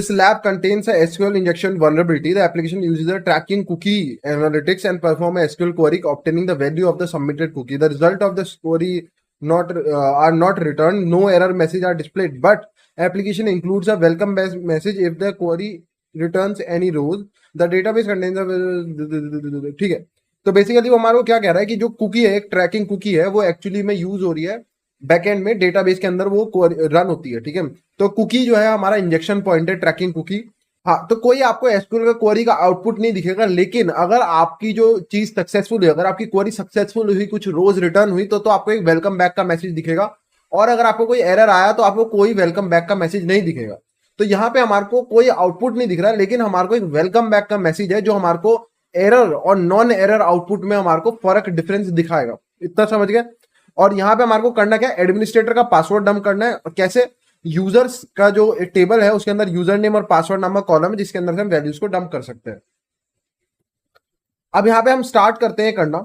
This lab contains a SQL injection vulnerability. The application uses a tracking cookie analytics and perform a SQL query obtaining the value of the submitted cookie. The result of the query are not returned. No error message are displayed, but application includes a welcome message if the query returns any rows. The database contains a ठीक है। तो basically वो हमारे को क्या कह रहा है कि जो कुकी है, एक ट्रैकिंग कुकी है, वो एक्चुअली में यूज हो रही है बैकएंड में, डेटाबेस के अंदर वो रन होती है। ठीक है, तो कुकी जो है हमारा इंजेक्शन पॉइंट है, ट्रैकिंग कुकी। हाँ, तो कोई आपको एसक्यूएल का क्वेरी का आउटपुट नहीं दिखेगा, लेकिन अगर आपकी जो चीज सक्सेसफुल हुई, अगर आपकी क्वेरी सक्सेसफुल हुई, कुछ रोज रिटर्न हुई, तो आपको एक वेलकम बैक का मैसेज दिखेगा। और अगर आपको कोई एरर आया तो आपको कोई वेलकम बैक का मैसेज नहीं दिखेगा। तो यहाँ पे हमारे को कोई आउटपुट नहीं दिख रहा है, लेकिन हमारे को एक वेलकम बैक का मैसेज है जो हमारे को एरर और नॉन एरर आउटपुट में हमारे को फर्क डिफरेंस दिखाएगा। इतना समझ गए। और यहाँ पे हमारे को करना क्या है, एडमिनिस्ट्रेटर का पासवर्ड डंप करना है। और कैसे, यूजर्स का जो टेबल है उसके अंदर यूजर नेम और पासवर्ड नामक कॉलम है जिसके अंदर से हम वैल्यूज को डंप कर सकते हैं। अब यहाँ पे हम स्टार्ट करते हैं करना।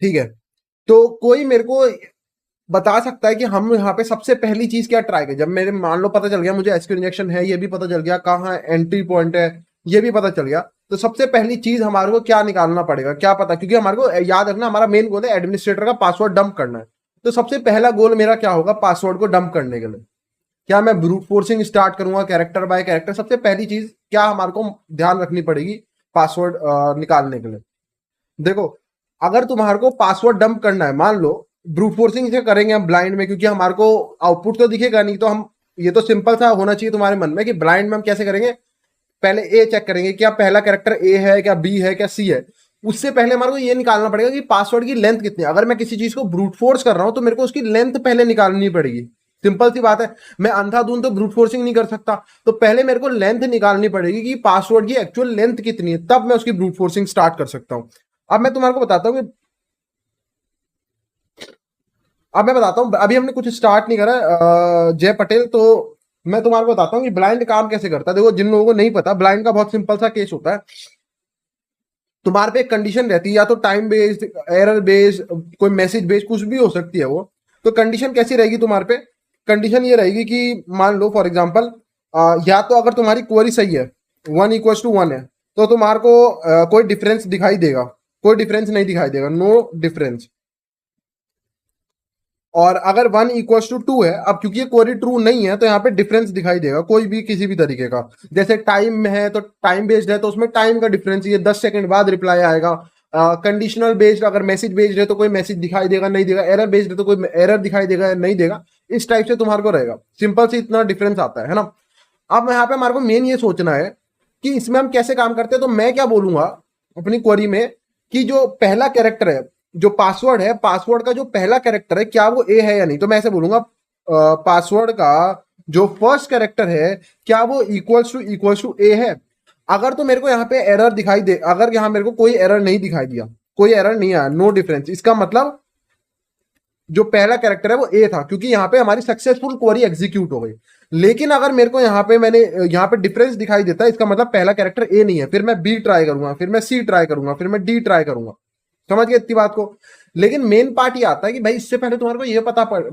ठीक है, तो कोई मेरे को बता सकता है कि हम यहाँ पे सबसे पहली चीज क्या ट्राई करें। जब मेरे मान लो पता चल गया मुझे एसक्यूएल इंजेक्शन है, ये भी पता चल गया कहाँ एंट्री पॉइंट है, ये भी पता चल गया, तो सबसे पहली चीज हमारे को क्या निकालना पड़ेगा, क्या पता, क्योंकि हमारे को याद रखना हमारा मेन गोल है एडमिनिस्ट्रेटर का पासवर्ड डंप करना है। तो सबसे पहला गोल मेरा क्या होगा, पासवर्ड को डंप करने के लिए क्या मैं ब्रूट फोर्सिंग स्टार्ट करूंगा कैरेक्टर बाय कैरेक्टर। सबसे पहली चीज क्या हमारे को ध्यान रखनी पड़ेगी पासवर्ड निकालने के लिए। देखो, अगर तुम्हारे को पासवर्ड डंप करना है, मान लो ब्रूट फोर्सिंग से करेंगे हम ब्लाइंड में, क्योंकि हमारे को आउटपुट तो दिखेगा नहीं, तो हम ये तो सिंपल सा होना चाहिए तुम्हारे मन में कि ब्लाइंड में हम कैसे करेंगे। पहले ए चेक करेंगे क्या पहला कैरेक्टर ए है, क्या बी है, क्या सी है। उससे पहले हमारे को ये निकालना पड़ेगा कि पासवर्ड की लेंथ कितनी है। अगर मैं किसी चीज को ब्रूट फोर्स कर रहा हूं तो मेरे को उसकी लेंथ पहले निकालनी पड़ेगी। सिंपल सी बात है, मैं अंधाधुंध तो ब्रूट फोर्सिंग नहीं कर सकता, तो पहले मेरे को लेंथ निकालनी पड़ेगी कि पासवर्ड की एक्चुअल लेंथ कितनी है, तब मैं उसकी ब्रूट फोर्सिंग स्टार्ट कर सकता हूं। अब मैं तुम्हारे को बताता हूँ कि अब मैं बताता हूँ, अभी हमने कुछ स्टार्ट नहीं करा जय पटेल, तो मैं तुम्हारे को बताता हूँ कि ब्लाइंड काम कैसे करता है। देखो, जिन लोगों को नहीं पता, ब्लाइंड का बहुत सिंपल सा केस होता है। तुम्हारे पे एक कंडीशन रहती है, या तो टाइम बेस्ड, एरर बेस्ड, कोई मैसेज बेस्ड, कुछ भी हो सकती है वो। तो कंडीशन कैसी रहेगी तुम्हारे पे, कंडीशन ये रहेगी कि मान लो फॉर एग्जांपल, या तो अगर तुम्हारी क्वेरी सही है, 1 = 1 है, तो तुम्हारे को कोई डिफरेंस दिखाई देगा, कोई डिफरेंस नहीं दिखाई देगा, नो डिफरेंस। और अगर 1 = 2 है, अब क्योंकि ये क्वेरी ट्रू नहीं है तो यहाँ पे डिफरेंस दिखाई देगा कोई भी किसी भी तरीके का। जैसे टाइम में है तो टाइम बेस्ड है तो उसमें टाइम का डिफरेंस, ये 10 सेकंड बाद रिप्लाई आएगा। कंडीशनल बेस्ड, अगर मैसेज बेस्ड है तो कोई मैसेज दिखाई देगा नहीं देगा, एरर बेस्ड है तो कोई एरर दिखाई देगा नहीं देगा। इस टाइप से तुम्हारे को रहेगा, सिंपल से इतना डिफरेंस आता है ना। अब यहाँ पे हमारे को मेन ये सोचना है कि इसमें हम कैसे काम करते हैं। तो मैं क्या बोलूंगा अपनी क्वेरी में कि जो पहला कैरेक्टर है, जो पासवर्ड है, पासवर्ड का जो पहला कैरेक्टर है क्या वो ए है या नहीं। तो मैं ऐसे बोलूंगा पासवर्ड का जो फर्स्ट कैरेक्टर है क्या वो इक्वल्स टू ए है। अगर तो मेरे को यहाँ पे एरर दिखाई दे, अगर यहाँ मेरे को कोई एरर नहीं दिखाई दिया, कोई एरर नहीं आया, नो डिफरेंस, इसका मतलब जो पहला कैरेक्टर है वो ए था, क्योंकि यहाँ पे हमारी सक्सेसफुल क्वेरी एग्जीक्यूट हो गई। लेकिन अगर मेरे को यहाँ पे डिफरेंस दिखाई देता है, इसका मतलब पहला कैरेक्टर ए नहीं है। फिर मैं बी ट्राई करूंगा, फिर मैं सी ट्राई करूंगा, फिर मैं डी ट्राई करूंगा। समझ गए इतनी बात को। लेकिन मेन पार्ट ये आता है कि भाई इससे पहले तुम्हारे को ये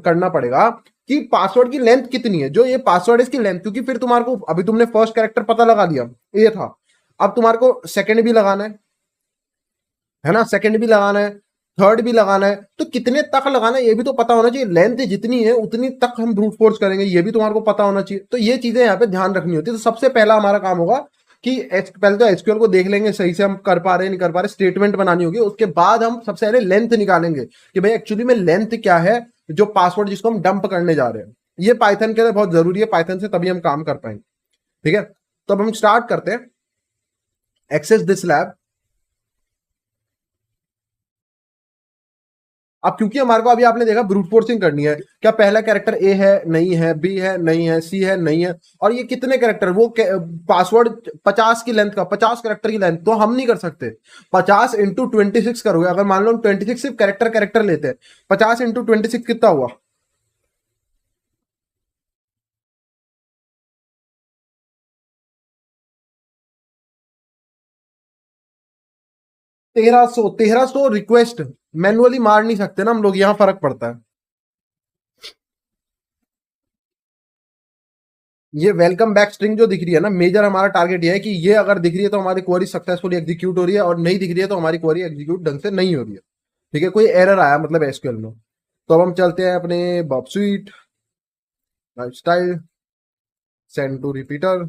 करना पड़ेगा कि पासवर्ड की लेंथ कितनी है, जो ये पासवर्ड है इसकी लेंथ। क्योंकि फिर तुम्हारे को, अभी तुमने फर्स्ट कैरेक्टर पता लगा लिया ए था, अब तुम्हारे को सेकंड भी लगाना है ना, सेकंड भी लगाना है, थर्ड भी लगाना है, तो कितने तक लगाना है ये भी तो पता होना चाहिए। लेंथ जितनी है उतनी तक हम ब्रूट फोर्स करेंगे, ये भी तुम्हारे को पता होना चाहिए। तो ये चीजें यहाँ पे ध्यान रखनी होती है। तो सबसे पहला हमारा काम होगा कि पहले तो एसक्यूएल को देख लेंगे सही से हम कर पा रहे हैं नहीं कर पा रहे, स्टेटमेंट बनानी होगी। उसके बाद हम सबसे पहले लेंथ निकालेंगे कि भाई एक्चुअली में लेंथ क्या है, जो पासवर्ड जिसको हम डंप करने जा रहे हैं। ये पाइथन के लिए बहुत जरूरी है, पाइथन से तभी हम काम कर पाएंगे। ठीक है, तो अब हम स्टार्ट करते हैं। Access this lab. अब क्योंकि हमारे को अभी आपने देखा ब्रूट फोर्सिंग करनी है, क्या पहला कैरेक्टर ए है नहीं है, बी है नहीं है, सी है नहीं है, और ये कितने कैरेक्टर, वो पासवर्ड 50 की लेंथ का, 50 कैरेक्टर की लेंथ, तो हम नहीं कर सकते। 50 × 26 करोगे, अगर मान लो 26 सिर्फ कैरेक्टर कैरेक्टर लेते हैं, 50 × 26 कितना हुआ, 1300 रिक्वेस्ट मैनुअली मार नहीं सकते ना हम लोग, यहां फर्क पड़ता है। ये वेलकम बैक स्ट्रिंग जो दिख रही है ना, मेजर हमारा टारगेट ये है कि ये अगर दिख रही है तो हमारी क्वेरी सक्सेसफुली एग्जीक्यूट हो रही है, और नहीं दिख रही है तो हमारी क्वेरी एग्जीक्यूट ढंग से नहीं हो रही है। ठीक है, कोई एरर आया मतलब एसक्यूएल में। तो अब हम चलते हैं अपने बॉब Suite lifestyle, send to repeater,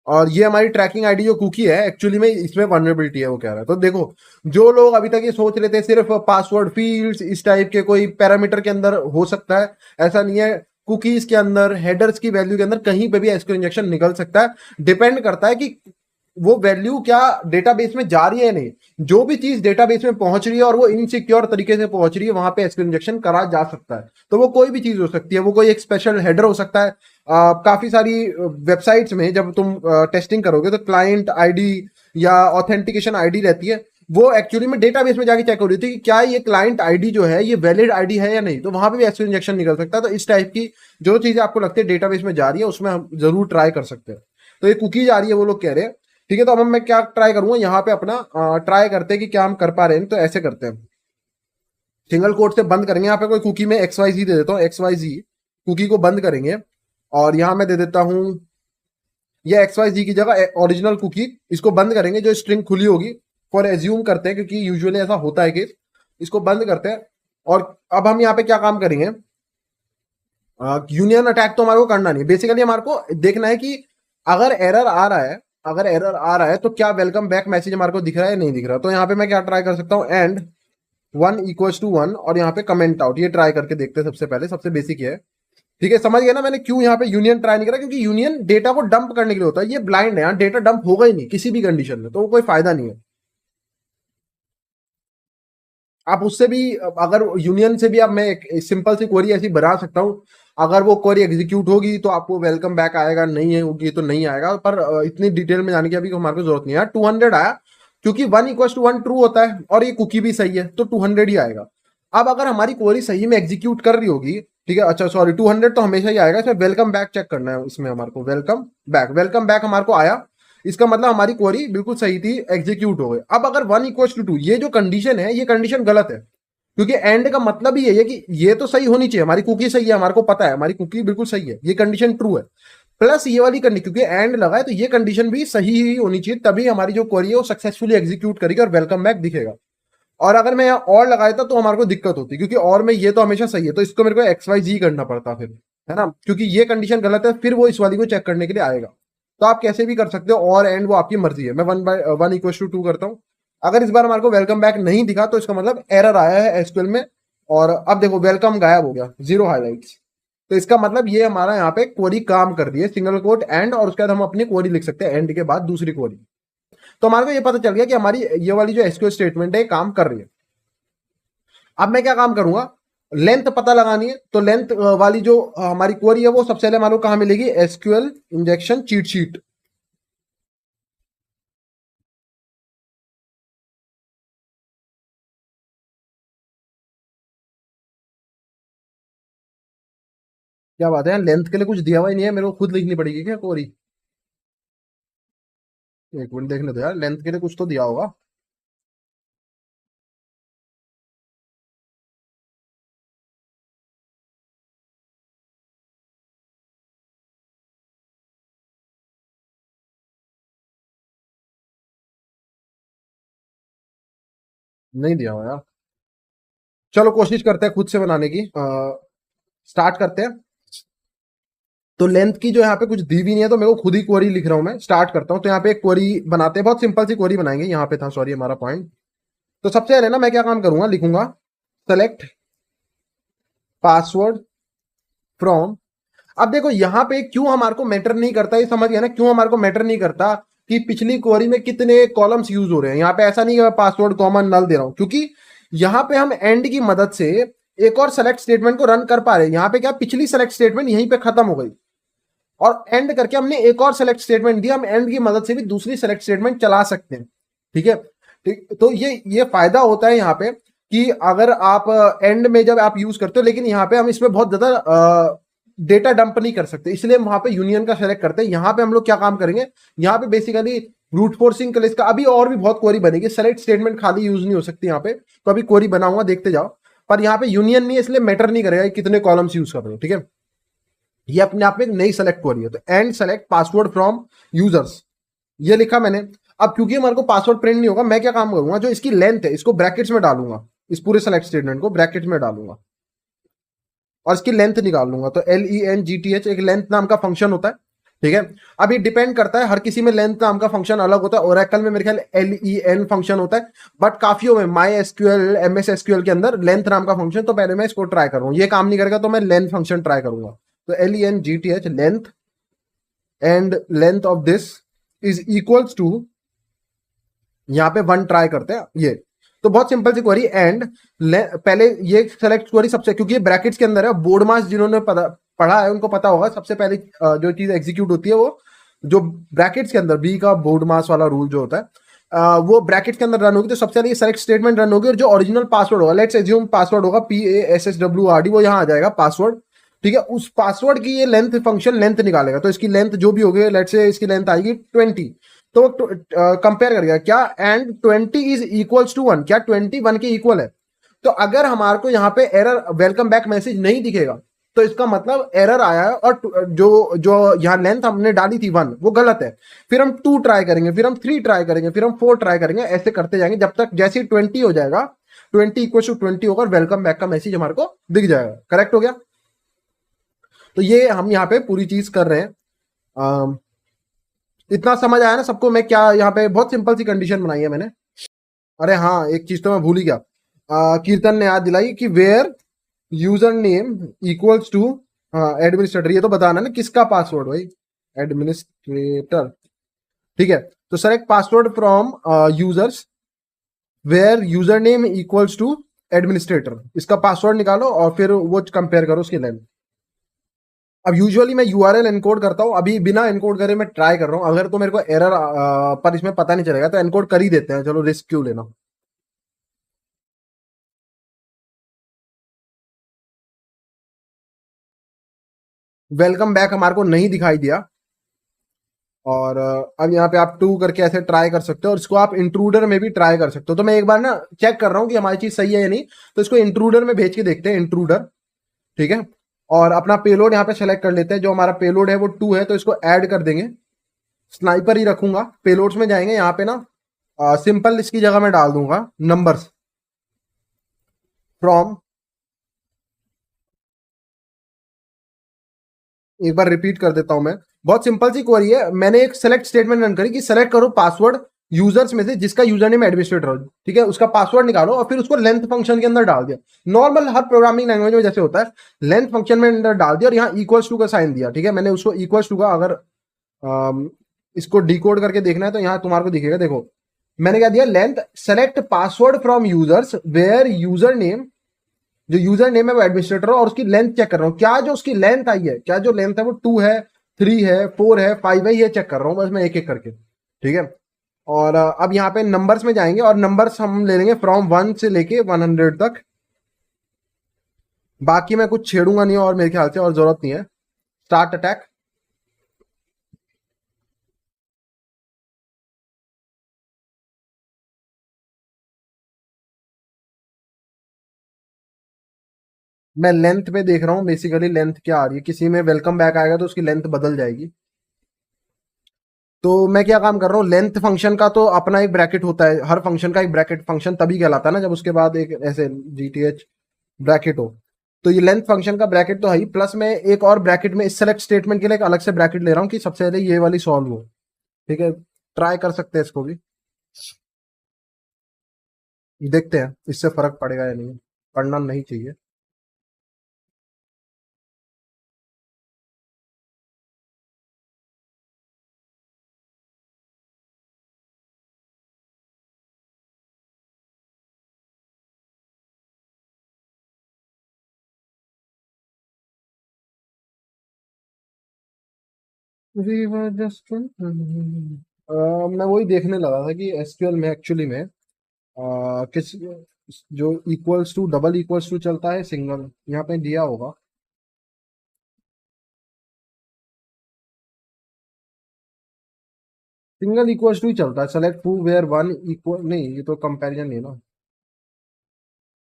और ये हमारी ट्रैकिंग आईडी जो कुकी है एक्चुअली में इसमें वनरेबिलिटी है वो कह रहा है। तो देखो, जो लोग अभी तक ये सोच रहे थे सिर्फ पासवर्ड फील्ड्स इस टाइप के कोई पैरामीटर के अंदर हो सकता है, ऐसा नहीं है। कुकीज के अंदर, हेडर्स की वैल्यू के अंदर कहीं पे भी एसक्यूएल इंजेक्शन निकल सकता है। डिपेंड करता है कि वो वैल्यू क्या डेटाबेस में जा रही है नहीं। जो भी चीज डेटाबेस में पहुंच रही है और वो इनसिक्योर तरीके से पहुंच रही है, वहां पे एसक्यूएल इंजेक्शन करा जा सकता है। तो वो कोई भी चीज हो सकती है, वो कोई एक स्पेशल हेडर हो सकता है। काफी सारी वेबसाइट्स में जब तुम टेस्टिंग करोगे तो क्लाइंट आईडी या ऑथेंटिकेशन आईडी रहती है, वो एक्चुअली में डेटाबेस में जाके चेक हो रही थी कि क्या ये क्लाइंट आईडी जो है ये वैलिड आईडी है या नहीं। तो वहां पे भी एसक्यूएल इंजेक्शन निकल सकता है। तो इस टाइप की जो चीजें आपको लगती है डेटाबेस में जा रही है, उसमें हम जरूर ट्राई कर सकते हैं। तो ये कुकी जा रही है वो लोग कह रहे हैं। ठीक है, तो अब मैं क्या ट्राई करूंगा यहाँ पे अपना ट्राई करते हैं कि क्या हम कर पा रहे हैं। तो ऐसे करते हैं, सिंगल कोट से बंद करेंगे। यहाँ पे कोई कुकी में एक्स वाई जी दे देता हूँ, एक्स वाई जी कुकी को बंद करेंगे। और यहाँ मैं दे देता हूँ ये एक्स वाई जी की जगह ओरिजिनल कुकी, इसको बंद करेंगे। जो स्ट्रिंग खुली होगी, फॉर एज्यूम करते हैं क्योंकि यूजुअली ऐसा होता है कि इसको बंद करते हैं। और अब हम यहाँ पे क्या काम करेंगे, यूनियन अटैक तो हमारे को करना नहीं। बेसिकली हमारे को देखना है कि अगर एरर आ रहा है, अगर एरर आ रहा है तो क्या वेलकम बैक मैसेज हमारे को दिख रहा है या नहीं दिख रहा। तो यहाँ पे मैं क्या ट्राई कर सकता हूँ, एंड 1 = 1 और यहाँ पे कमेंट आउट, ये ट्राई करके देखते हैं। सबसे पहले सबसे बेसिक है। ठीक है, समझ गए ना मैंने क्यों यहाँ पे यूनियन ट्राई नहीं करा, क्योंकि यूनियन डेटा को डंप करने के लिए होता है। ये ब्लाइंड है, यहाँ डेटा डंप होगा ही नहीं किसी भी कंडीशन में, तो वो कोई फायदा नहीं है। आप उससे भी, अगर यूनियन से भी अब मैं एक सिंपल सी क्वेरी ऐसी बना सकता हूँ। अगर वो क्वेरी एग्जीक्यूट होगी तो आपको वेलकम बैक आएगा, नहीं है होगी तो नहीं आएगा। पर इतनी डिटेल में जाने की अभी हमारे को जरूरत नहीं है। 200 आया क्योंकि 1 = 1 ट्रू होता है और ये कुकी भी सही है, तो 200 ही आएगा। अब अगर हमारी क्वेरी सही में एग्जीक्यूट कर रही होगी, ठीक है, अच्छा सॉरी 200 तो हमेशा ही आएगा। इसमें वेलकम बैक चेक करना है, इसमें हमारे को वेलकम बैक, वेलकम बैक हमारे को आया, इसका मतलब हमारी क्वेरी बिल्कुल सही थी, एग्जीक्यूट हो गई। अब अगर 1 = 2, ये जो कंडीशन है ये कंडीशन गलत है, क्योंकि एंड का मतलब ही यही है कि ये तो सही होनी चाहिए, हमारी कुकी सही है, हमारे को पता है हमारी कुकी बिल्कुल सही है, ये कंडीशन ट्रू है। प्लस ये वाली कंडीशन, क्योंकि एंड लगा है तो ये कंडीशन भी सही ही होनी चाहिए, तभी हमारी जो क्वेरी है वो सक्सेसफुली एग्जीक्यूट करेगी और वेलकम बैक दिखेगा। और अगर मैं यहाँ और लगाया था तो हमारे को दिक्कत होती, क्योंकि और में ये तो हमेशा सही है, तो इसको मेरे को एक्स वाई जी करना पड़ता फिर, है ना, क्योंकि ये कंडीशन गलत है, फिर वो इस वाली को चेक करने के लिए आएगा। तो आप कैसे भी कर सकते हो, और एंड वो आपकी मर्जी है। मैं 1 = 2 करता हूँ। अगर इस बार हमारे को वेलकम बैक नहीं दिखा तो इसका मतलब एरर आया है एसक्यूएल में। और अब देखो वेलकम गायब हो गया, 0 हाईलाइट्स। तो इसका मतलब ये हमारा यहाँ पे क्वेरी काम कर रही है, सिंगल कोट एंड, और उसके बाद हम अपनी क्वेरी लिख सकते हैं एंड के बाद दूसरी क्वेरी। तो हमारे को ये पता चल गया कि हमारी ये वाली जो एसक्यूएल स्टेटमेंट है काम कर रही है। अब मैं क्या काम करूंगा, लेंथ पता लगानी है। तो लेंथ वाली जो हमारी क्वेरी है वो सबसे पहले हमारे को कहां मिलेगी, एसक्यूएल इंजेक्शन चीट शीट। क्या बात है, लेंथ के लिए कुछ दिया हुआ ही नहीं है, मेरे को खुद लिखनी पड़ेगी क्या क्वेरी। एक मिनट देखने दो यार, लेंथ के लिए कुछ तो दिया होगा। नहीं दिया हुआ यार। चलो कोशिश करते हैं खुद से बनाने की, स्टार्ट करते हैं। तो लेंथ की जो यहाँ पे कुछ दी भी नहीं है, तो मेरे को खुद ही क्वेरी लिख रहा हूं, मैं स्टार्ट करता हूं। तो यहाँ पे एक क्वेरी बनाते हैं, बहुत सिंपल सी क्वेरी बनाएंगे। यहाँ पे था सॉरी हमारा पॉइंट। तो सबसे पहले ना मैं क्या काम करूंगा, लिखूंगा सेलेक्ट पासवर्ड फ्रॉम। अब देखो यहाँ पे क्यों हमारे को मैटर नहीं करता, ये समझ गया ना, क्यों हमारे को मैटर नहीं करता कि पिछली क्वेरी में कितने कॉलम्स यूज हो रहे हैं। यहाँ पे ऐसा नहीं है पासवर्ड कॉमन नल दे रहा हूं, क्योंकि यहाँ पे हम एंड की मदद से एक और सेलेक्ट स्टेटमेंट को रन कर पा रहे हैं। यहाँ पे क्या, पिछली सेलेक्ट स्टेटमेंट यहीं पे खत्म हो गई और एंड करके हमने एक और सेलेक्ट स्टेटमेंट दिया। हम एंड की मदद से भी दूसरी सेलेक्ट स्टेटमेंट चला सकते हैं। ठीक है, ठीक, तो ये फायदा होता है यहाँ पे कि अगर आप एंड में जब आप यूज करते हो, लेकिन यहाँ पे हम इसमें बहुत ज्यादा डेटा डंप नहीं कर सकते, इसलिए हम वहां पे यूनियन का सेलेक्ट करते हैं। यहाँ पे हम लोग क्या काम करेंगे, यहाँ पे बेसिकली ब्रूट फोर्सिंग के का अभी और भी बहुत क्वेरी बनेगी। सेलेक्ट स्टेटमेंट खाली यूज नहीं हो सकती यहाँ पे, तो अभी क्वेरी बनाऊंगा देखते जाओ। पर यहाँ पे यूनियन नहीं है, इसलिए मैटर नहीं करेगा कि कितने कॉलम्स यूज कर रहे हो। ठीक है, ये अपने आप में एक नई सेलेक्ट क्वेरी है। तो and select password from users, ये लिखा मैंने। अब क्योंकि हमारे को पासवर्ड प्रिंट नहीं होगा, मैं क्या काम करूंगा, जो इसकी लेंथ है इसको ब्रैकेट्स में डालूंगा, इस पूरे सेलेक्ट स्टेटमेंट को ब्रैकेट में डालूंगा और इसकी लेंथ निकाल लूंगा। तो LENGTH एक लेंथ नाम का फंक्शन होता है, ठीक है। अब ये डिपेंड करता है, हर किसी में लेंथ नाम का फंक्शन अलग होता है। ओरेकल में मेरे ख्याल LEN फंक्शन होता है, बट काफियों में माई एसक्यूएल MS SQL के अंदर लेंथ नाम का फंक्शन। तो पहले मैं इसको ट्राई करूँ, ये काम नहीं करेगा तो मैं लेंथ फंक्शन ट्राई करूंगा। तो LENGTH length, and length of this is equals to, यहां पे 1 ट्राई करते हैं ये। तो बहुत सिंपल सी क्वेरी। एंड पहले ये सेलेक्ट क्वेरी सबसे, क्योंकि ये ब्रैकेट्स के अंदर है, बोर्ड मास जिन्होंने पढ़ा है उनको पता होगा, सबसे पहले जो चीज एग्जीक्यूट होती है वो जो ब्रैकेट्स के अंदर बी का बोर्ड मास वाला रूल जो होता है वो ब्रैकेट के अंदर रन होगी। तो सबसे पहले ये सेलेक्ट स्टेटमेंट रन होगी और जो ओरिजिनल पासवर्ड होगा, लेट्स एज्यूम पासवर्ड होगा PASSWRD, वो यहां आ जाएगा पासवर्ड, ठीक है। उस पासवर्ड की ये लेंथ फंक्शन लेंथ निकालेगा। तो इसकी लेंथ जो भी होगी, लेट्स से इसकी लेंथ आएगी 20, तो कंपेयर करेगा क्या, एंड 20 इज इक्वल्स टू 1, क्या 21 के इक्वल है। तो अगर हमारे को यहाँ पे एरर वेलकम बैक मैसेज नहीं दिखेगा तो इसका मतलब एरर आया है, और जो जो यहाँ लेंथ हमने डाली थी 1 वो गलत है। फिर हम 2 ट्राई करेंगे, फिर हम 3 ट्राई करेंगे, फिर हम 4 ट्राई करेंगे, ऐसे करते जाएंगे जब तक जैसे ही 20 हो जाएगा, 20 होगा, वेलकम बैक का मैसेज हमारे को दिख जाएगा। करेक्ट हो गया। तो ये हम यहाँ पे पूरी चीज कर रहे हैं। इतना समझ आया ना सबको, मैं क्या यहाँ पे बहुत सिंपल सी कंडीशन बनाई है मैंने। अरे हाँ, एक चीज तो मैं भूल ही गया। कीर्तन ने याद दिलाई कि where user name equals to, हाँ एडमिनिस्ट्रेटर, ये तो बताना ना किसका पासवर्ड भाई, एडमिनिस्ट्रेटर, ठीक है। तो select password from users where user name equals to administrator, इसका पासवर्ड निकालो और फिर वो कंपेयर करो उसकी लेंथ। अब यूजुअली मैं URL एनकोड करता हूँ, अभी बिना एनकोड करे मैं ट्राई कर रहा हूँ। अगर तो मेरे को एरर पर इसमें पता नहीं चलेगा तो एनकोड कर ही देते हैं, चलो रिस्क क्यों लेना। वेलकम बैक हमारे को नहीं दिखाई दिया, और अब यहाँ पे आप 2 करके ऐसे ट्राई कर सकते हो, और इसको आप इंट्रूडर में भी ट्राई कर सकते हो। तो मैं एक बार ना चेक कर रहा हूँ कि हमारी चीज सही है या नहीं, तो इसको इंट्रूडर में भेज के देखते हैं, इंट्रूडर, ठीक है। और अपना पेलोड यहाँ पे सेलेक्ट कर लेते हैं, जो हमारा पेलोड है वो 2 है, तो इसको ऐड कर देंगे। स्नाइपर ही रखूंगा। पेलोड्स में जाएंगे, यहाँ पे ना सिंपल इसकी जगह में डाल दूंगा नंबर्स फ्रॉम, एक बार रिपीट कर देता हूं मैं। बहुत सिंपल सी क्वेरी है, मैंने एक सेलेक्ट स्टेटमेंट रन करी कि सेलेक्ट करो पासवर्ड यूजर्स में से जिसका यूजर नेम एडमिनिस्ट्रेटर हो, ठीक है, उसका पासवर्ड निकालो और फिर उसको लेंथ फंक्शन के अंदर डाल दिया। नॉर्मल हर प्रोग्रामिंग लैंग्वेज में जैसे होता है, लेंथ फंक्शन में अंदर डाल दिया और यहाँ इक्वल्स टू का साइन दिया, ठीक है। मैंने उसको इक्वल्स टू का, अगर इसको डिकोड करके देखना है तो यहाँ तुम्हारे को दिखेगा, देखो मैंने क्या दिया, length select password from users where user name, जो यूजर नेम है वो एडमिनिस्ट्रेटर हो, और उसकी लेंथ चेक कर रहा हूँ, क्या जो उसकी लेंथ आई है, क्या जो लेंथ है वो 2 है, 3 है, 4 है, 5 है, ये चेक कर रहा हूँ बस मैं एक एक करके, ठीक है। और अब यहाँ पे नंबर्स में जाएंगे और नंबर्स हम ले लेंगे फ्रॉम 1 से लेके 100 तक। बाकी मैं कुछ छेड़ूंगा नहीं और मेरे ख्याल से और जरूरत नहीं है। Start attack. मैं लेंथ पे देख रहा हूँ बेसिकली लेंथ क्या आ रही है, किसी में वेलकम बैक आएगा तो उसकी लेंथ बदल जाएगी। तो मैं क्या काम कर रहा हूँ, लेंथ फंक्शन का तो अपना एक ब्रैकेट होता है, हर फंक्शन का एक ब्रैकेट, फंक्शन तभी कहलाता है ना जब उसके बाद एक ऐसे GTH ब्रैकेट हो। तो ये लेंथ फंक्शन का ब्रैकेट तो है ही, प्लस मैं एक और ब्रैकेट में इस सेलेक्ट स्टेटमेंट के लिए एक अलग से ब्रैकेट ले रहा हूँ कि सबसे पहले ये वाली सॉल्व हो, ठीक है। ट्राई कर सकते हैं इसको भी, देखते हैं इससे फर्क पड़ेगा या नहीं, पड़ना नहीं चाहिए। We were just मैं वही देखने लगा था कि SQL में एक्चुअली में किस, जो equals to double equals to चलता है, सिंगल यहाँ पे दिया होगा। सिंगल इक्वल्स टू ही चलता है, select to where one equal, नहीं ये तो कंपैरिजन नहीं है ना।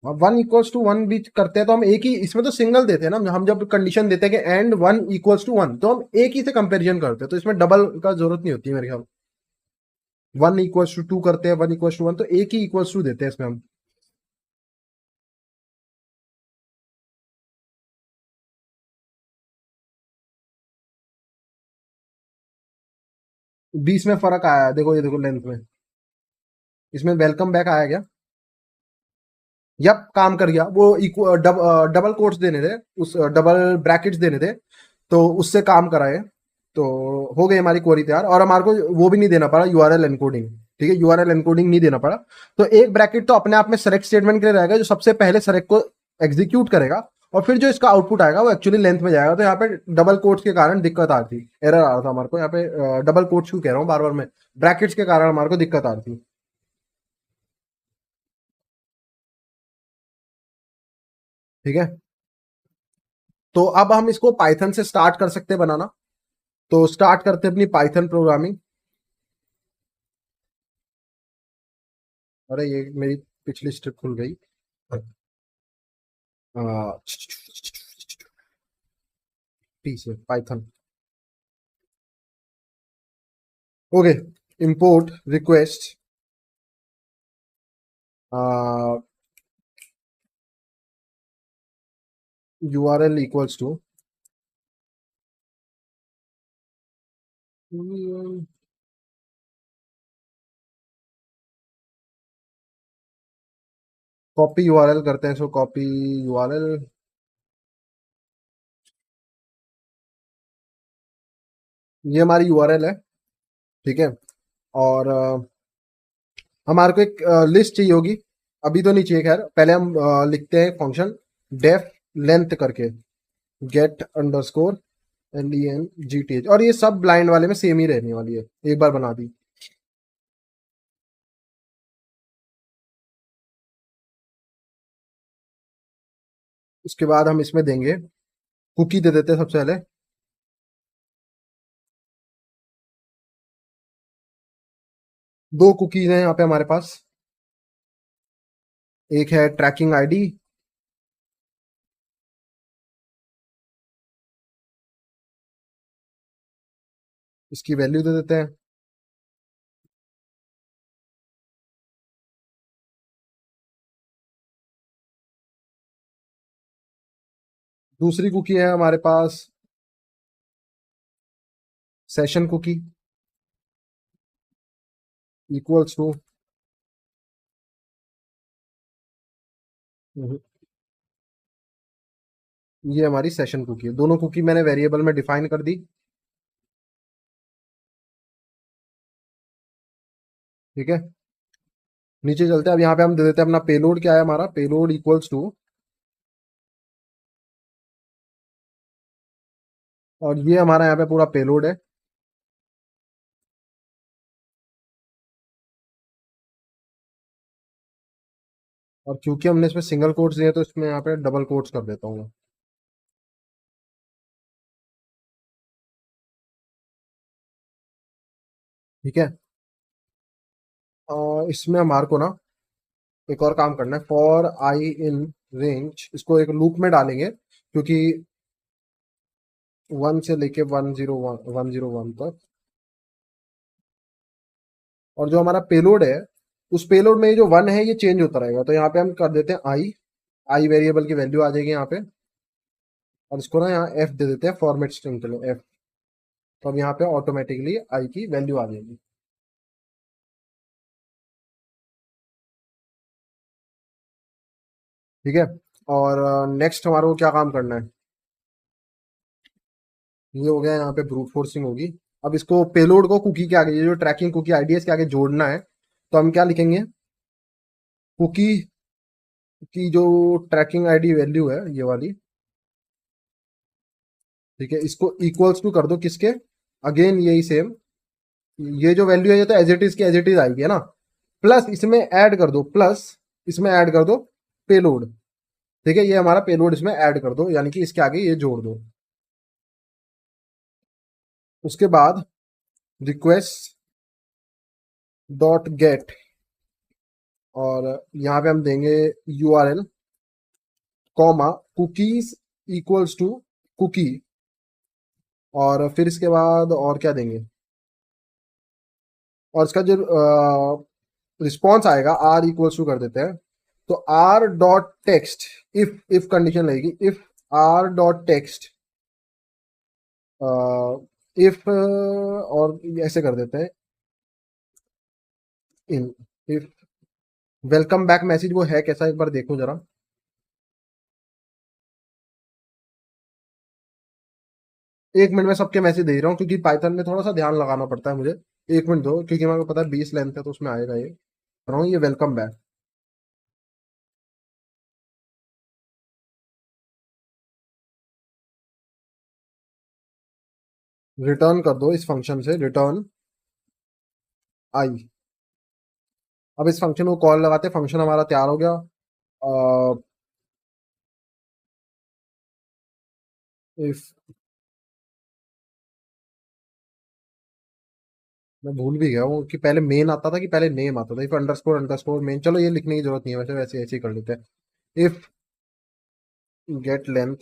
वन इक्वल्स टू वन भी करते हैं तो हम एक ही, इसमें तो सिंगल देते हैं ना, हम जब कंडीशन देते हैं कि and one equals to one तो हम एक ही से कंपैरिजन करते हैं, तो इसमें डबल का जरूरत नहीं होती मेरे ख्याल। वन इक्वल्स टू टू करते हैं, वन इक्वल्स टू वन, तो एक ही इक्वल्स टू देते हैं इसमें हम। 20 में फर्क आया है, देखो ये देखो लेंथ में। इसमें वेलकम बैक आया क्या? यप, काम कर गया वो। डबल कोट्स देने थे, उस डबल ब्रैकेट्स देने थे, तो उससे काम कराए। तो हो गई हमारी क्वेरी तैयार, और हमारे को वो भी नहीं देना पड़ा यूआरएल एनकोडिंग। ठीक है, यूआरएल एनकोडिंग नहीं देना पड़ा। तो एक ब्रैकेट तो अपने आप में सेलेक्ट स्टेटमेंट के लिए रहेगा, जो सबसे पहले सेलेक्ट को एग्जीक्यूट करेगा, और फिर जो इसका आउटपुट आएगा वो एक्चुअली लेंथ में जाएगा। तो यहाँ पे डबल कोट्स के कारण दिक्कत आ रही थी, एरर आ रहा था हमारे को यहाँ पे। डबल कोट्स क्यों कह रहा हूँ बार बार मैं, ब्रैकेट्स के कारण हमारे को दिक्कत आ रही थी। ठीक है, तो अब हम इसको पाइथन से स्टार्ट कर सकते हैं बनाना। तो स्टार्ट करते हैं अपनी पाइथन प्रोग्रामिंग। अरे ये मेरी पिछली स्ट्रिप खुल गई। टी से Python. Okay, import request URL equals to copy URL करते हैं। सो कॉपी यूआरएल, ये हमारी यूआरएल है। ठीक है, और हमारे को एक लिस्ट चाहिए होगी। अभी तो नहीं चाहिए, खैर पहले हम लिखते हैं फंक्शन डेफ लेंथ करके, गेट अंडरस्कोर LENGTH, और ये सब ब्लाइंड वाले में सेम ही रहने वाली है, एक बार बना दी। उसके बाद हम इसमें देंगे कुकी, दे देते हैं सबसे पहले। दो कुकीज हैं यहाँ पे हमारे पास। एक है ट्रैकिंग आईडी, इसकी वैल्यू दे देते हैं। दूसरी कुकी है हमारे पास सेशन कुकी, इक्वल्स टू, ये हमारी सेशन कुकी है। दोनों कुकी मैंने वेरिएबल में डिफाइन कर दी। ठीक है, नीचे चलते हैं। अब यहाँ पे हम दे देते हैं अपना पेलोड, क्या है हमारा पेलोड इक्वल्स टू, और ये हमारा यहाँ पे पूरा पेलोड है। और क्योंकि हमने इसमें सिंगल कोट्स दिए तो इसमें यहाँ पे डबल कोट्स कर देता हूँ मैं। ठीक है, और इसमें हमारे को ना एक और काम करना है। फॉर आई इन रेंज, इसको एक लूप में डालेंगे, क्योंकि 1 से लेके 101 तक। और जो हमारा पेलोड है, उस पेलोड में ये जो 1 है ये चेंज होता रहेगा। तो यहाँ पे हम कर देते हैं आई, आई वेरिएबल की वैल्यू आ जाएगी यहाँ पे। और इसको ना यहाँ एफ दे देते हैं फॉर्मेट स्ट्रिंग के लिए, एफ। तो अब यहाँ पे ऑटोमेटिकली आई की वैल्यू आ जाएगी। ठीक है, और नेक्स्ट हमारे को क्या काम करना है? ये हो गया, यहाँ पे ब्रूट फोर्सिंग होगी। अब इसको पेलोड को कुकी के आगे, ये जो ट्रैकिंग कुकी आईडी है इसके आगे जोड़ना है। तो हम क्या लिखेंगे, कुकी की जो ट्रैकिंग आईडी वैल्यू है ये वाली। ठीक है, इसको इक्वल्स टू कर दो किसके, अगेन यही सेम, ये जो वैल्यू है ये तो एज इट इज की एज इट इज आएगी है ना, प्लस इसमें ऐड कर दो, प्लस इसमें ऐड कर दो पेलोड। ठीक है, ये हमारा पेलोड इसमें ऐड कर दो, यानी कि इसके आगे ये जोड़ दो। उसके बाद रिक्वेस्ट डॉट गेट और यहाँ पे हम देंगे URL comma cookies equals to cookie, और फिर इसके बाद और क्या देंगे, और इसका जो रिस्पॉन्स आएगा आर इक्वल्स टू कर देते हैं, तो r dot text, if condition लगेगी, if r dot text, if और ऐसे कर देते हैं, in if welcome back message वो है कैसा, एक बार देखो जरा। एक मिनट में सबके मैसेज दे रहा हूँ क्योंकि पाइथन में थोड़ा सा ध्यान लगाना पड़ता है मुझे। एक मिनट दो, क्योंकि मेरे को पता है 20 लेंथ है तो उसमें आएगा ये। कर रहा हूँ ये वेलकम बैक। रिटर्न कर दो इस फंक्शन से, रिटर्न आई। अब इस फंक्शन को कॉल लगाते, फंक्शन हमारा तैयार हो गया। इफ मैं भूल भी गया हूँ कि पहले मेन आता था कि पहले नेम आता था, इफ अंडरस्कोर अंडरस्कोर मेन, चलो ये लिखने की जरूरत नहीं है वैसे, वैसे ऐसे ही कर लेते हैं। इफ गेट लेंथ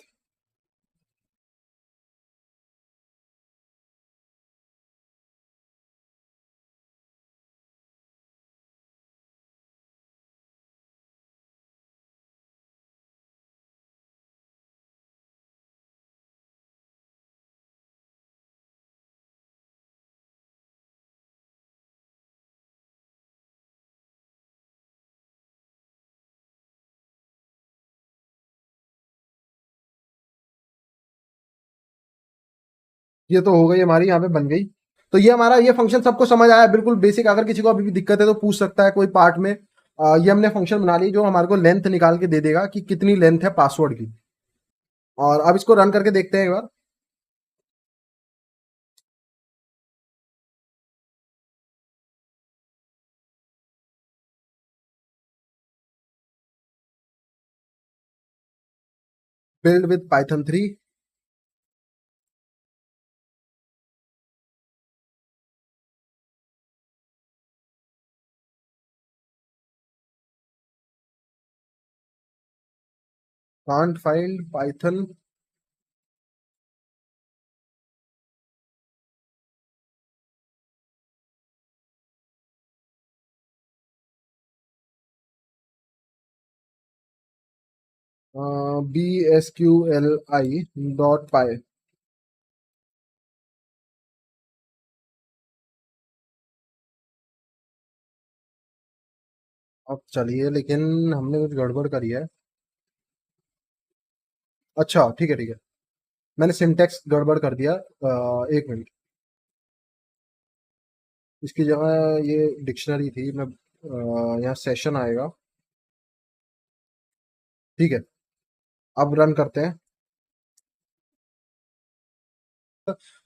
ये तो हो गई हमारी, यहाँ पे बन गई। तो ये हमारा ये फंक्शन सबको समझ आया बिल्कुल बेसिक। अगर किसी को अभी भी दिक्कत है तो पूछ सकता है कोई पार्ट में। ये हमने फंक्शन बना ली जो हमारे को लेंथ निकाल के दे देगा कि कितनी लेंथ है पासवर्ड की। और अब इसको रन करके देखते हैं एक बार। Build with Python 3। Can't find Python. BSQLi dot py. अब चलिए, लेकिन हमने कुछ गड़बड़ करी है। अच्छा ठीक है ठीक है, मैंने सिंटेक्स गड़बड़ कर दिया। एक मिनट, इसकी जगह ये डिक्शनरी थी। मैं यहाँ सेशन आएगा, ठीक है। अब रन करते हैं।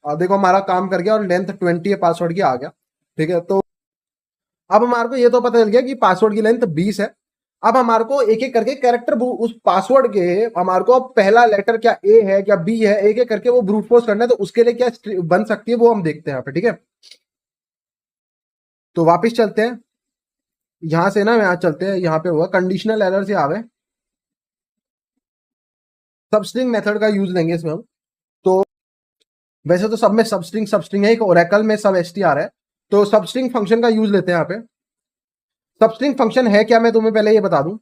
देखो हमारा काम कर गया और लेंथ 20 है पासवर्ड की, आ गया। ठीक है, तो अब हमारे को ये तो पता चल गया कि पासवर्ड की लेंथ 20 है। अब हमारे को एक एक करके कैरेक्टर उस पासवर्ड के, हमारे को अब पहला लेटर क्या ए है क्या बी है, एक एक करके वो ब्रूट फोर्स करना है। तो उसके लिए क्या बन सकती है वो हम देखते हैं यहाँ पे, ठीक है। तो वापिस चलते हैं यहां से ना, यहाँ चलते हैं, यहाँ पे हुआ कंडीशनल एरर से आवे। सबस्ट्रिंग मेथड का यूज लेंगे इसमें हम। तो वैसे तो सब में सबस्ट्रिंग सबस्ट्रिंग है, एक ओरेकल में सब str है। तो सबस्ट्रिंग फंक्शन का यूज लेते हैं यहाँ पे। सबस्ट्रिंग फंक्शन है क्या, मैं तुम्हें पहले ये बता दूं।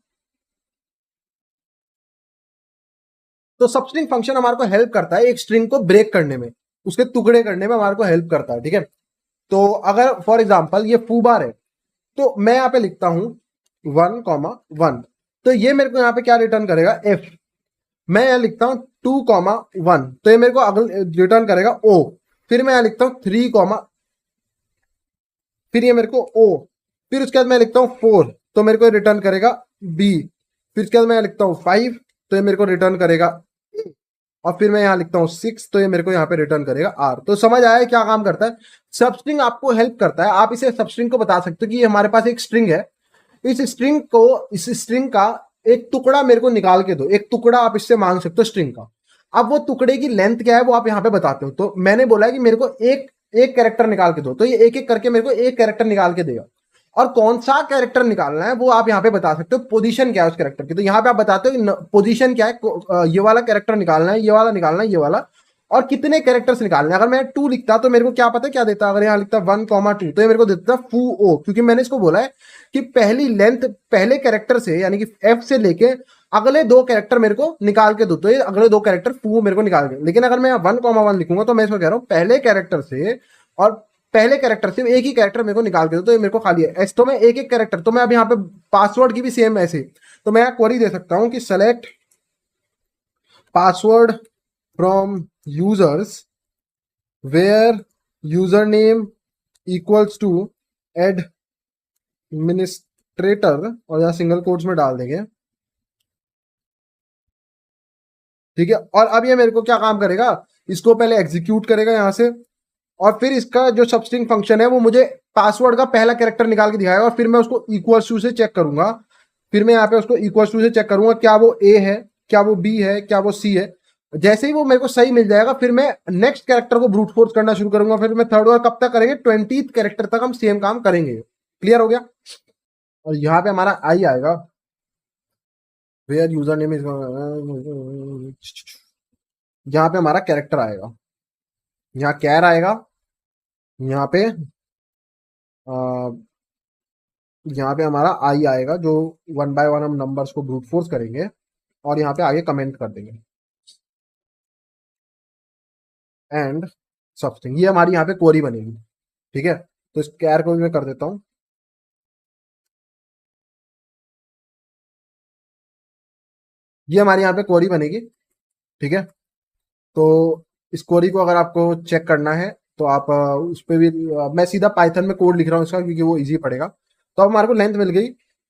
तो सबस्ट्रिंग फंक्शन हमारे को हेल्प करता है एक स्ट्रिंग को ब्रेक करने में, उसके टुकड़े करने में हमारे को हेल्प करता है, ठीक है। तो अगर फॉर एग्जांपल ये फू बार है, तो मैं यहाँ पे लिखता हूं 1,1, तो ये मेरे को यहाँ पे क्या रिटर्न करेगा, एफ। मैं यहाँ लिखता हूं 2,1, तो ये मेरे को अगले रिटर्न करेगा ओ। फिर मैं यहाँ लिखता हूं 3, फिर ये मेरे को ओ। फिर उसके बाद मैं लिखता हूँ 4, तो मेरे को रिटर्न करेगा बी। फिर उसके बाद मैं लिखता हूँ 5, तो ये मेरे को रिटर्न करेगा A। और फिर मैं यहाँ लिखता हूँ 6, तो ये मेरे को यहाँ पे रिटर्न करेगा आर। तो समझ आया क्या काम करता है। सबस्ट्रिंग आपको हेल्प करता है। आप इसे सबस्ट्रिंग को बता सकते हो कि ये हमारे पास एक स्ट्रिंग है, इस स्ट्रिंग का एक टुकड़ा मेरे को निकाल के दो। एक टुकड़ा आप इससे मांग सकते हो स्ट्रिंग का। अब वो टुकड़े की लेंथ क्या है वो आप यहाँ पे बताते हो। तो मैंने बोला है कि मेरे को एक एक कैरेक्टर निकाल के दो, तो ये एक एक करके मेरे को एक कैरेक्टर निकाल के देगा। और कौन सा कैरेक्टर निकालना है वो आप यहाँ पे बता सकते हो, पोजीशन क्या है उस कैरेक्टर की, तो यहाँ पे आप बताते हो पोजीशन क्या है, ये वाला कैरेक्टर निकालना है, ये वाला निकालना है, ये वाला, और कितने कैरेक्टर्स निकालने हैं। अगर मैं 2 लिखता तो मेरे को क्या पता क्या देता, अगर यहाँ लिखता 1,2 तो ये मेरे को देता फू ओ, क्योंकि मैंने इसको बोला है कि पहली लेंथ पहले कैरेक्टर से यानी कि एफ से लेके अगले 2 कैरेक्टर मेरे को निकाल के दो, तो ये अगले 2 कैरेक्टर फू मेरे को निकाल के। लेकिन अगर मैं 1,1 लिखूंगा तो मैं इसको कह रहा हूँ पहले कैरेक्टर से, और पहले कैरेक्टर से एक ही कैरेक्टर मेरे को निकाल के दो, तो ये मेरे को खाली है एस, तो मैं एक एक कैरेक्टर, तो मैं अब यहाँ पे पासवर्ड की भी सेम ऐसे, तो मैं क्वेरी दे सकता हूँ कि select password from users where user name equals to administrator, और यहाँ सिंगल कोट्स में डाल देंगे, ठीक है। और अब ये मेरे को क्या काम करेगा, इसको पहले एग्जीक्यूट करेगा यहाँ से, और फिर इसका जो सबस्ट्रिंग फंक्शन है वो मुझे पासवर्ड का पहला कैरेक्टर निकाल के दिखाएगा, और फिर मैं उसको इक्वल टू से चेक करूंगा, फिर मैं यहाँ पे उसको इक्वल टू से चेक करूंगा क्या वो ए है, क्या वो बी है, क्या वो सी है। जैसे ही वो मेरे को सही मिल जाएगा फिर मैं नेक्स्ट कैरेक्टर को ब्रूट फोर्स करना शुरू करूंगा, फिर मैं थर्ड, और कब तक करेंगे 20th कैरेक्टर तक हम सेम काम करेंगे। क्लियर हो गया। और यहाँ पे हमारा आई आएगा, वेयर यूजर नेम इज, यहाँ पे हमारा कैरेक्टर आएगा, यहाँ कैर आएगा, यहाँ पे यहाँ पे हमारा आई आएगा, जो 1 बाय 1 हम नंबर्स को ब्रूट फोर्स करेंगे, और यहाँ पे आगे कमेंट कर देंगे एंड सबस्ट्रिंग, ये हमारी यहाँ पे क्वेरी बनेगी, ठीक है। तो इस कैर को भी मैं कर देता हूँ, ये हमारी यहाँ पे क्वेरी बनेगी, ठीक है। तो इस क्वेरी को अगर आपको चेक करना है तो आप उस पर भी मैं सीधा पाइथन में कोड लिख रहा हूँ इसका, क्योंकि वो इजी पड़ेगा। तो अब हमारे को लेंथ मिल गई,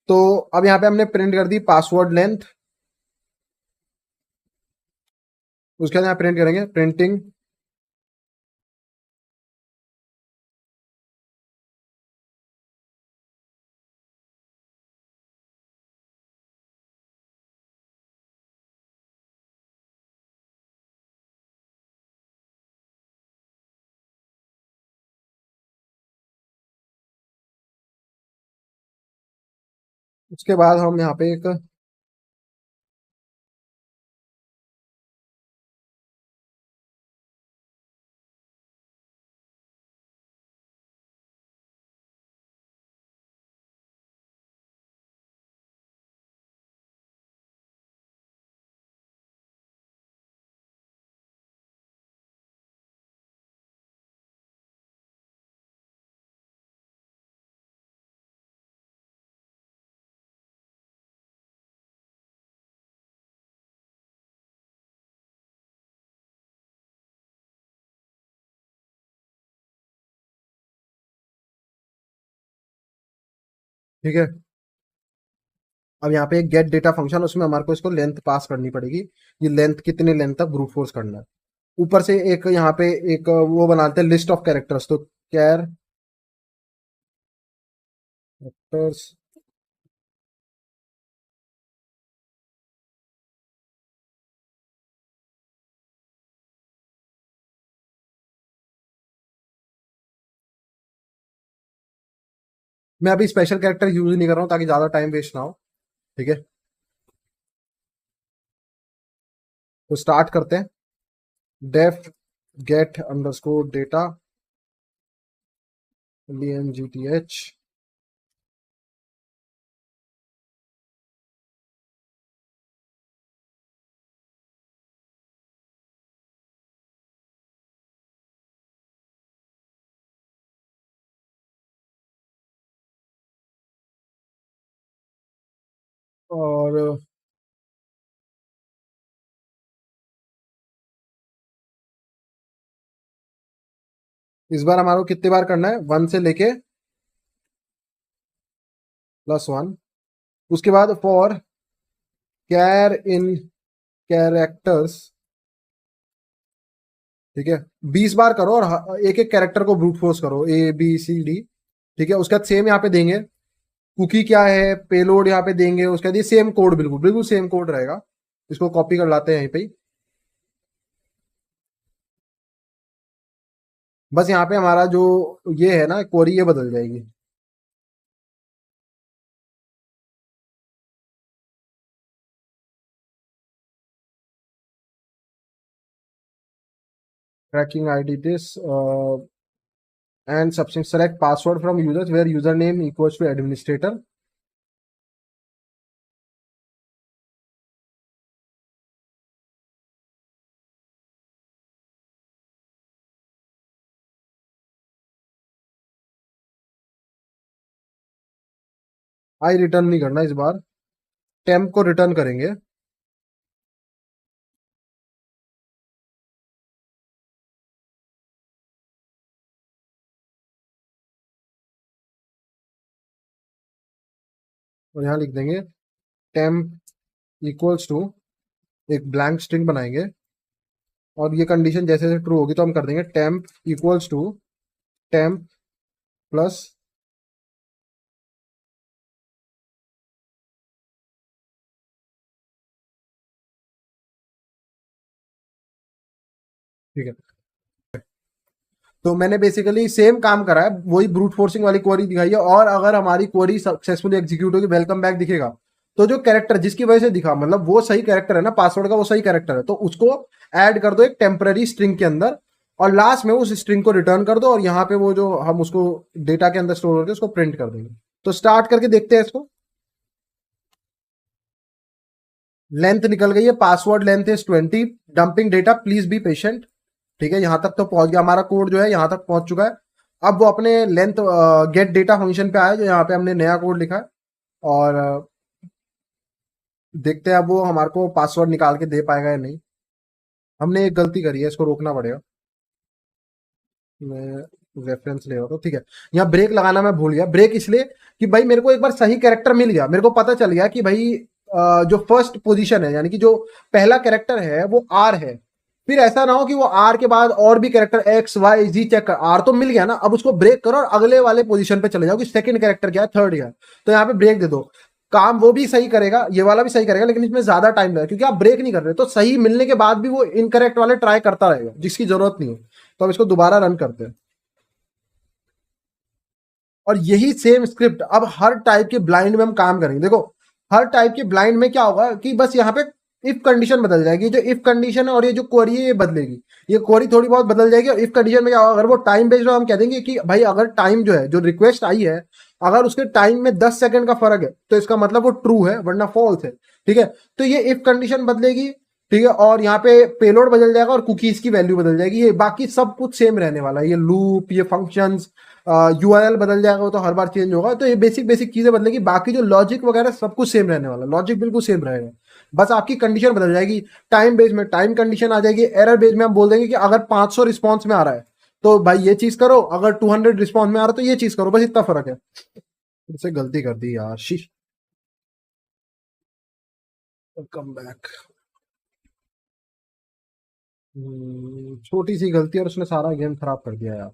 तो अब यहाँ पे हमने प्रिंट कर दी पासवर्ड लेंथ, उसके बाद यहाँ प्रिंट करेंगे प्रिंटिंग उसके बाद हम यहाँ पे एक ठीक है। अब यहाँ पे एक गेट डेटा फंक्शन, उसमें हमारे को इसको लेंथ पास करनी पड़ेगी, ये लेंथ कितने लेंथ तक ब्रूट फोर्स करना है। ऊपर से एक यहाँ पे एक वो बनाते हैं लिस्ट ऑफ कैरेक्टर्स, तो कैरेक्टर्स, मैं अभी स्पेशल कैरेक्टर यूज नहीं कर रहा हूँ ताकि ज्यादा टाइम वेस्ट ना हो, ठीक है। तो स्टार्ट करते हैं, def gate underscore data LNGTH, और इस बार हमारे को कितने बार करना है, 1 से लेके +1। उसके बाद फॉर कैर इन कैरेक्टर्स, ठीक है, 20 बार करो, और एक एक कैरेक्टर को ब्रूट फोर्स करो ABCD, ठीक है। उसके बाद सेम यहाँ पे देंगे, कुकी क्या है, पेलोड यहाँ पे देंगे, उसके बाद ये सेम कोड, बिल्कुल बिल्कुल सेम कोड रहेगा। इसको कॉपी कर लाते हैं यहीं पे ही। बस यहाँ पे हमारा जो ये है ना क्वेरी, ये बदल जाएगी। tracking ID this and substance select password from users where username equals to administrator. I return नहीं करना इस बार, टेम्प को रिटर्न करेंगे। और यहाँ लिख देंगे टेम्प इक्वल्स टू, एक ब्लैंक स्ट्रिंग बनाएंगे और ये कंडीशन जैसे जैसे ट्रू होगी तो हम कर देंगे temp equals to temp plus, ठीक है। तो मैंने बेसिकली सेम काम करा है, वही ब्रूट फोर्सिंग वाली क्वेरी दिखाई है। और अगर हमारी क्वेरी सक्सेसफुली एग्जीक्यूट होगी, वेलकम बैक दिखेगा, तो जो कैरेक्टर जिसकी वजह से दिखा, मतलब वो सही कैरेक्टर है ना, पासवर्ड का वो सही कैरेक्टर है, तो उसको ऐड कर दो एक टेम्पररी स्ट्रिंग के अंदर और लास्ट में उस स्ट्रिंग को रिटर्न कर दो और यहाँ पे वो जो हम उसको डेटा के अंदर स्टोर करके उसको प्रिंट कर देंगे। तो स्टार्ट करके देखते हैं इसको। लेंथ निकल गई है, password length is 20, dumping data please be patient. ठीक है, यहां तक तो पहुंच गया हमारा कोड, जो है यहां तक पहुंच चुका है। अब वो अपने लेंथ गेट डेटा फंक्शन पे आया, जो यहाँ पे हमने नया कोड लिखा है और देखते हैं अब वो हमारे को पासवर्ड निकाल के दे पाएगा या नहीं। हमने एक गलती करी है, इसको रोकना पड़ेगा। मैं रेफरेंस ले रहा था, ठीक है। यहाँ ब्रेक लगाना मैं भूल गया, ब्रेक इसलिए कि भाई मेरे को एक बार सही कैरेक्टर मिल गया, मेरे को पता चल गया कि भाई जो फर्स्ट पोजीशन है, यानी कि जो पहला कैरेक्टर है वो आर है। फिर ऐसा ना हो कि वो आर के बाद और भी कैरेक्टर एक्स वाई जी चेक कर, आर तो मिल गया ना, अब उसको ब्रेक करो और अगले वाले पोजीशन पे चले जाओ कि सेकंड कैरेक्टर क्या है, थर्ड क्या है। तो यहाँ पे ब्रेक दे दो, काम वो भी सही करेगा, ये वाला भी सही करेगा, लेकिन इसमें ज्यादा टाइम लगेगा क्योंकि आप ब्रेक नहीं कर रहे। तो सही मिलने के बाद भी वो इनकरेक्ट वाले ट्राई करता रहेगा, जिसकी जरूरत नहीं है। तो अब इसको दोबारा रन करते हैं और यही सेम स्क्रिप्ट अब हर टाइप के ब्लाइंड में हम काम करेंगे। देखो, हर टाइप के ब्लाइंड में क्या होगा कि बस यहाँ पे इफ कंडीशन बदल जाएगी, जो इफ कंडीशन है और ये जो क्वेरी है ये बदलेगी, ये क्वेरी थोड़ी बहुत बदल जाएगी। और इफ कंडीशन में क्या होगा, अगर वो टाइम बेस्ड हो हम कह देंगे कि भाई अगर टाइम जो है, जो रिक्वेस्ट आई है, अगर उसके टाइम में 10 सेकंड का फर्क है तो इसका मतलब वो ट्रू है वरना फॉल्स है। ठीक है, तो ये इफ कंडीशन बदलेगी, ठीक है, और यहाँ पे पेलोड बदल जाएगा और कुकीज की वैल्यू बदल जाएगी। ये बाकी सब कुछ सेम रहने वाला है, ये लूप, ये फंक्शंस, यूआरएल बदल जाएगा, वो तो हर बार चेंज होगा। तो ये बेसिक बेसिक चीजें बदलेगी, बाकी जो लॉजिक वगैरह सब कुछ सेम रहने वाला, लॉजिक बिल्कुल सेम रहेगा, बस आपकी कंडीशन बदल जाएगी। टाइम बेस में टाइम कंडीशन आ जाएगी, एरर बेस में हम बोल देंगे कि अगर 500 रिस्पॉन्स में आ रहा है तो भाई ये चीज करो, अगर 200 रिस्पॉन्स में आ रहा है तो ये चीज करो, बस इतना फर्क है। फिर से गलती कर दी यार, शी। कम बैक, छोटी सी गलती और उसने सारा गेम खराब कर दिया यार।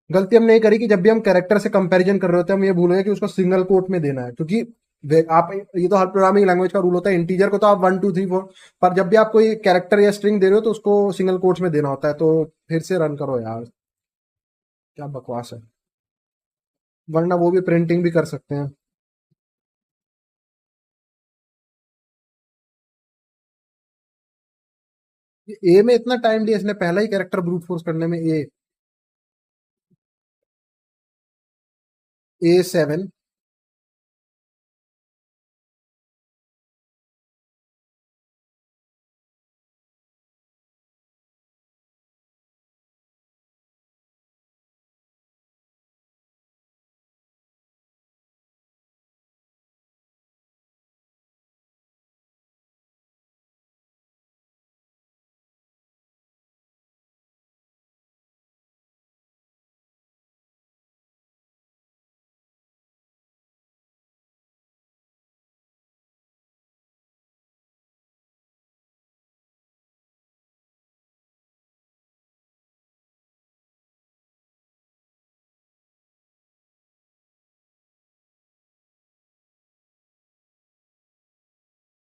गलती हमने ये करी कि जब भी हम कैरेक्टर से कंपैरिजन कर रहे होते हैं, हम ये भूल गए कि उसको सिंगल कोट में देना है, क्योंकि आप, ये तो हर प्रोग्रामिंग लैंग्वेज का रूल होता है, इंटीजर को तो आप 1 2 3 4, पर जब भी आप कोई कैरेक्टर या स्ट्रिंग दे रहे हो तो उसको सिंगल कोट्स में देना होता है। तो फिर से रन करो यार, क्या बकवास है, वरना वो भी प्रिंटिंग भी कर सकते हैं। ये ए में इतना टाइम लिया इसने, पहला ही कैरेक्टर ब्रूट फोर्स करने में। A7।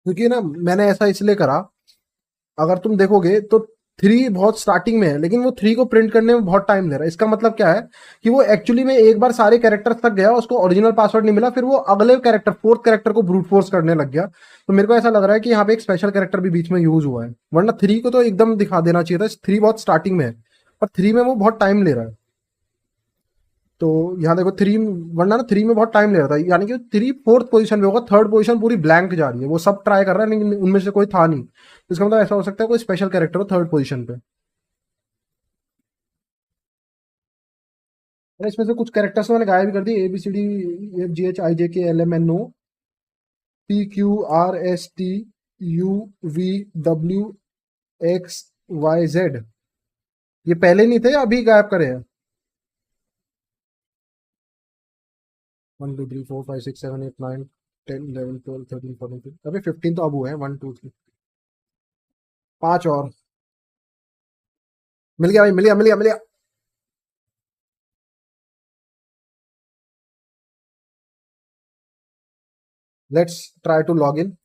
क्योंकि ना मैंने ऐसा इसलिए करा, अगर तुम देखोगे तो 3 बहुत स्टार्टिंग में है, लेकिन वो 3 को प्रिंट करने में बहुत टाइम ले रहा है। इसका मतलब क्या है कि वो एक्चुअली में एक बार सारे कैरेक्टर्स तक गया, उसको ओरिजिनल पासवर्ड नहीं मिला, फिर वो अगले कैरेक्टर, फोर्थ कैरेक्टर को ब्रूट फोर्स करने लग गया। तो मेरे को ऐसा लग रहा है कि यहाँ पे एक स्पेशल कैरेक्टर भी बीच में यूज हुआ है, वरना 3 को तो एकदम दिखा देना चाहिए था। 3 बहुत स्टार्टिंग में है, पर 3 में वो बहुत टाइम ले रहा है। तो यहाँ देखो 3, वरना ना 3 में बहुत टाइम ले रहा था, यानी कि 3 फोर्थ पोजीशन पे होगा, थर्ड पोजीशन पूरी ब्लैंक जा रही है। वो सब ट्राई कर रहा है लेकिन उनमें से कोई था नहीं। तो इसका मतलब ऐसा हो सकता है कोई स्पेशल कैरेक्टर हो थर्ड पोजीशन पे। अरे इसमें से कुछ कैरेक्टर्स तो मैंने गायब भी कर दिए, ABCDEFGHIJKLMNO PQRSTUVWXYZ, ये पहले नहीं थे या अभी गायब करे हैं? 1 2 3 4 5 6 7 8 9 10 11 12 13 14 15, अभी 15 तो अब हुए हैं। 1 2 3, 5 और। मिल गया भाई, मिल गया मिल गया मिल गया। Let's try to log in.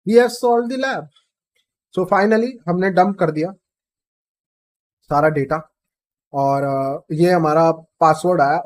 We have solve the lab. So finally हमने डंप कर दिया सारा डेटा, और ये हमारा पासवर्ड आया।